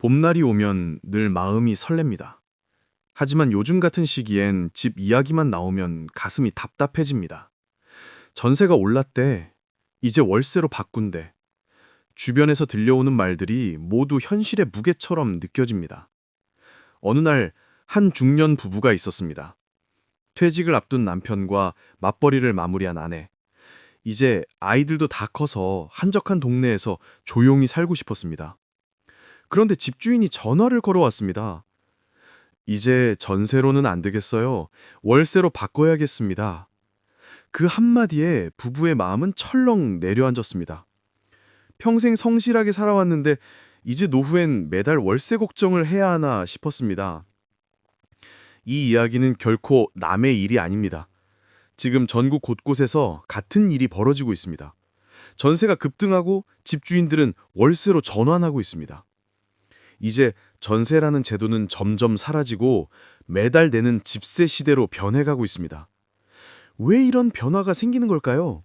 봄날이 오면 늘 마음이 설렙니다. 하지만 요즘 같은 시기엔 집 이야기만 나오면 가슴이 답답해집니다. 전세가 올랐대. 이제 월세로 바꾼대. 주변에서 들려오는 말들이 모두 현실의 무게처럼 느껴집니다. 어느 날 한 중년 부부가 있었습니다. 퇴직을 앞둔 남편과 맞벌이를 마무리한 아내. 이제 아이들도 다 커서 한적한 동네에서 조용히 살고 싶었습니다. 그런데 집주인이 전화를 걸어왔습니다. 이제 전세로는 안 되겠어요. 월세로 바꿔야겠습니다. 그 한마디에 부부의 마음은 철렁 내려앉았습니다. 평생 성실하게 살아왔는데 이제 노후엔 매달 월세 걱정을 해야 하나 싶었습니다. 이 이야기는 결코 남의 일이 아닙니다. 지금 전국 곳곳에서 같은 일이 벌어지고 있습니다. 전세가 급등하고 집주인들은 월세로 전환하고 있습니다. 이제 전세라는 제도는 점점 사라지고 매달 내는 집세 시대로 변해가고 있습니다. 왜 이런 변화가 생기는 걸까요?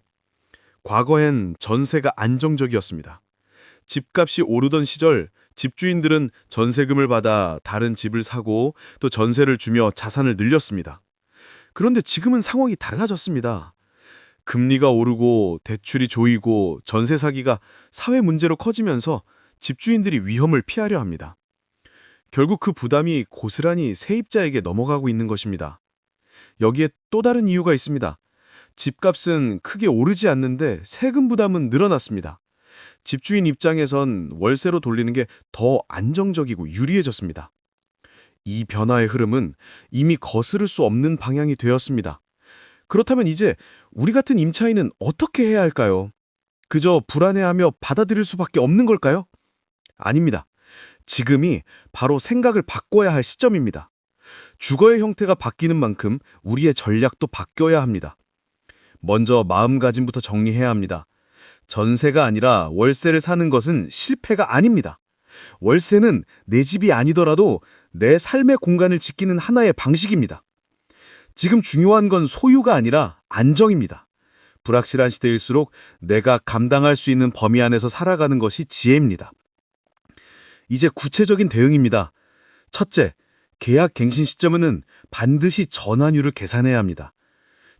과거엔 전세가 안정적이었습니다. 집값이 오르던 시절 집주인들은 전세금을 받아 다른 집을 사고 또 전세를 주며 자산을 늘렸습니다. 그런데 지금은 상황이 달라졌습니다. 금리가 오르고 대출이 조이고 전세 사기가 사회 문제로 커지면서 집주인들이 위험을 피하려 합니다. 결국 그 부담이 고스란히 세입자에게 넘어가고 있는 것입니다. 여기에 또 다른 이유가 있습니다. 집값은 크게 오르지 않는데 세금 부담은 늘어났습니다. 집주인 입장에선 월세로 돌리는 게 더 안정적이고 유리해졌습니다. 이 변화의 흐름은 이미 거스를 수 없는 방향이 되었습니다. 그렇다면 이제 우리 같은 임차인은 어떻게 해야 할까요? 그저 불안해하며 받아들일 수밖에 없는 걸까요? 아닙니다. 지금이 바로 생각을 바꿔야 할 시점입니다. 주거의 형태가 바뀌는 만큼 우리의 전략도 바뀌어야 합니다. 먼저 마음가짐부터 정리해야 합니다. 전세가 아니라 월세를 사는 것은 실패가 아닙니다. 월세는 내 집이 아니더라도 내 삶의 공간을 지키는 하나의 방식입니다. 지금 중요한 건 소유가 아니라 안정입니다. 불확실한 시대일수록 내가 감당할 수 있는 범위 안에서 살아가는 것이 지혜입니다. 이제 구체적인 대응입니다. 첫째, 계약 갱신 시점에는 반드시 전환율을 계산해야 합니다.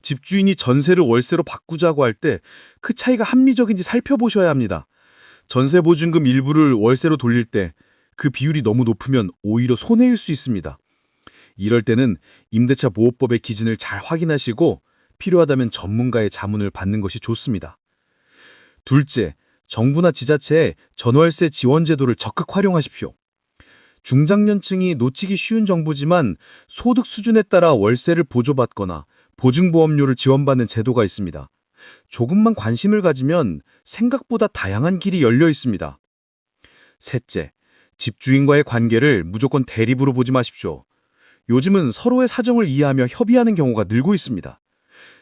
집주인이 전세를 월세로 바꾸자고 할 때 그 차이가 합리적인지 살펴보셔야 합니다. 전세 보증금 일부를 월세로 돌릴 때 그 비율이 너무 높으면 오히려 손해일 수 있습니다. 이럴 때는 임대차 보호법의 기준을 잘 확인하시고 필요하다면 전문가의 자문을 받는 것이 좋습니다. 둘째, 정부나 지자체의 전월세 지원 제도를 적극 활용하십시오. 중장년층이 놓치기 쉬운 정보지만 소득 수준에 따라 월세를 보조받거나 보증보험료를 지원받는 제도가 있습니다. 조금만 관심을 가지면 생각보다 다양한 길이 열려 있습니다. 셋째, 집주인과의 관계를 무조건 대립으로 보지 마십시오. 요즘은 서로의 사정을 이해하며 협의하는 경우가 늘고 있습니다.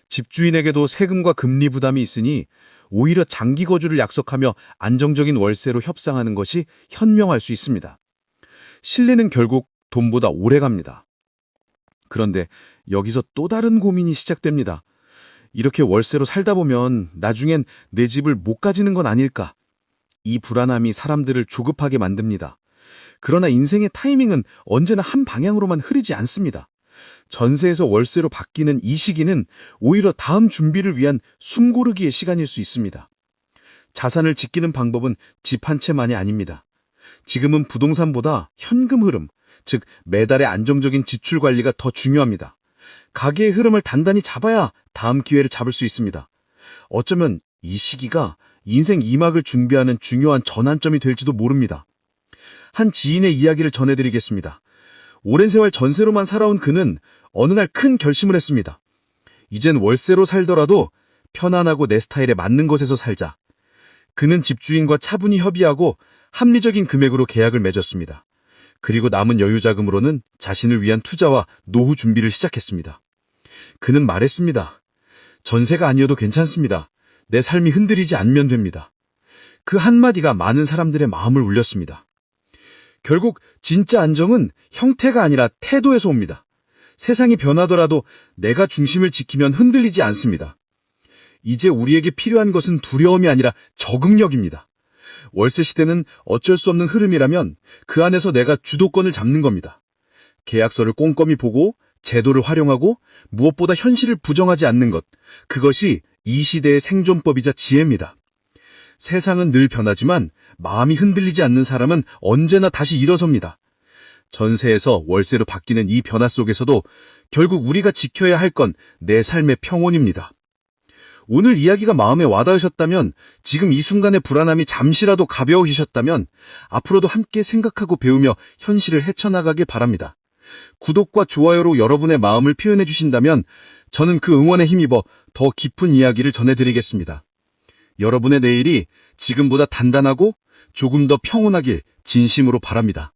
집주인에게도 세금과 금리 부담이 있으니 오히려 장기 거주를 약속하며 안정적인 월세로 협상하는 것이 현명할 수 있습니다. 신뢰는 결국 돈보다 오래 갑니다. 그런데 여기서 또 다른 고민이 시작됩니다. 이렇게 월세로 살다 보면 나중엔 내 집을 못 가지는 건 아닐까? 이 불안함이 사람들을 조급하게 만듭니다. 그러나 인생의 타이밍은 언제나 한 방향으로만 흐르지 않습니다. 전세에서 월세로 바뀌는 이 시기는 오히려 다음 준비를 위한 숨고르기의 시간일 수 있습니다. 자산을 지키는 방법은 집 한 채만이 아닙니다. 지금은 부동산보다 현금 흐름, 즉 매달의 안정적인 지출 관리가 더 중요합니다. 가계의 흐름을 단단히 잡아야 다음 기회를 잡을 수 있습니다. 어쩌면 이 시기가 인생 2막을 준비하는 중요한 전환점이 될지도 모릅니다. 한 지인의 이야기를 전해드리겠습니다. 오랜 세월 전세로만 살아온 그는 어느 날 큰 결심을 했습니다. 이젠 월세로 살더라도 편안하고 내 스타일에 맞는 곳에서 살자. 그는 집주인과 차분히 협의하고 합리적인 금액으로 계약을 맺었습니다. 그리고 남은 여유 자금으로는 자신을 위한 투자와 노후 준비를 시작했습니다. 그는 말했습니다. 전세가 아니어도 괜찮습니다. 내 삶이 흔들리지 않으면 됩니다. 그 한마디가 많은 사람들의 마음을 울렸습니다. 결국 진짜 안정은 형태가 아니라 태도에서 옵니다. 세상이 변하더라도 내가 중심을 지키면 흔들리지 않습니다. 이제 우리에게 필요한 것은 두려움이 아니라 적응력입니다. 월세 시대는 어쩔 수 없는 흐름이라면 그 안에서 내가 주도권을 잡는 겁니다. 계약서를 꼼꼼히 보고 제도를 활용하고 무엇보다 현실을 부정하지 않는 것, 그것이 이 시대의 생존법이자 지혜입니다. 세상은 늘 변하지만 마음이 흔들리지 않는 사람은 언제나 다시 일어섭니다. 전세에서 월세로 바뀌는 이 변화 속에서도 결국 우리가 지켜야 할 건 내 삶의 평온입니다. 오늘 이야기가 마음에 와닿으셨다면, 지금 이 순간의 불안함이 잠시라도 가벼우셨다면 앞으로도 함께 생각하고 배우며 현실을 헤쳐나가길 바랍니다. 구독과 좋아요로 여러분의 마음을 표현해 주신다면 저는 그 응원에 힘입어 더 깊은 이야기를 전해드리겠습니다. 여러분의 내일이 지금보다 단단하고 조금 더 평온하길 진심으로 바랍니다.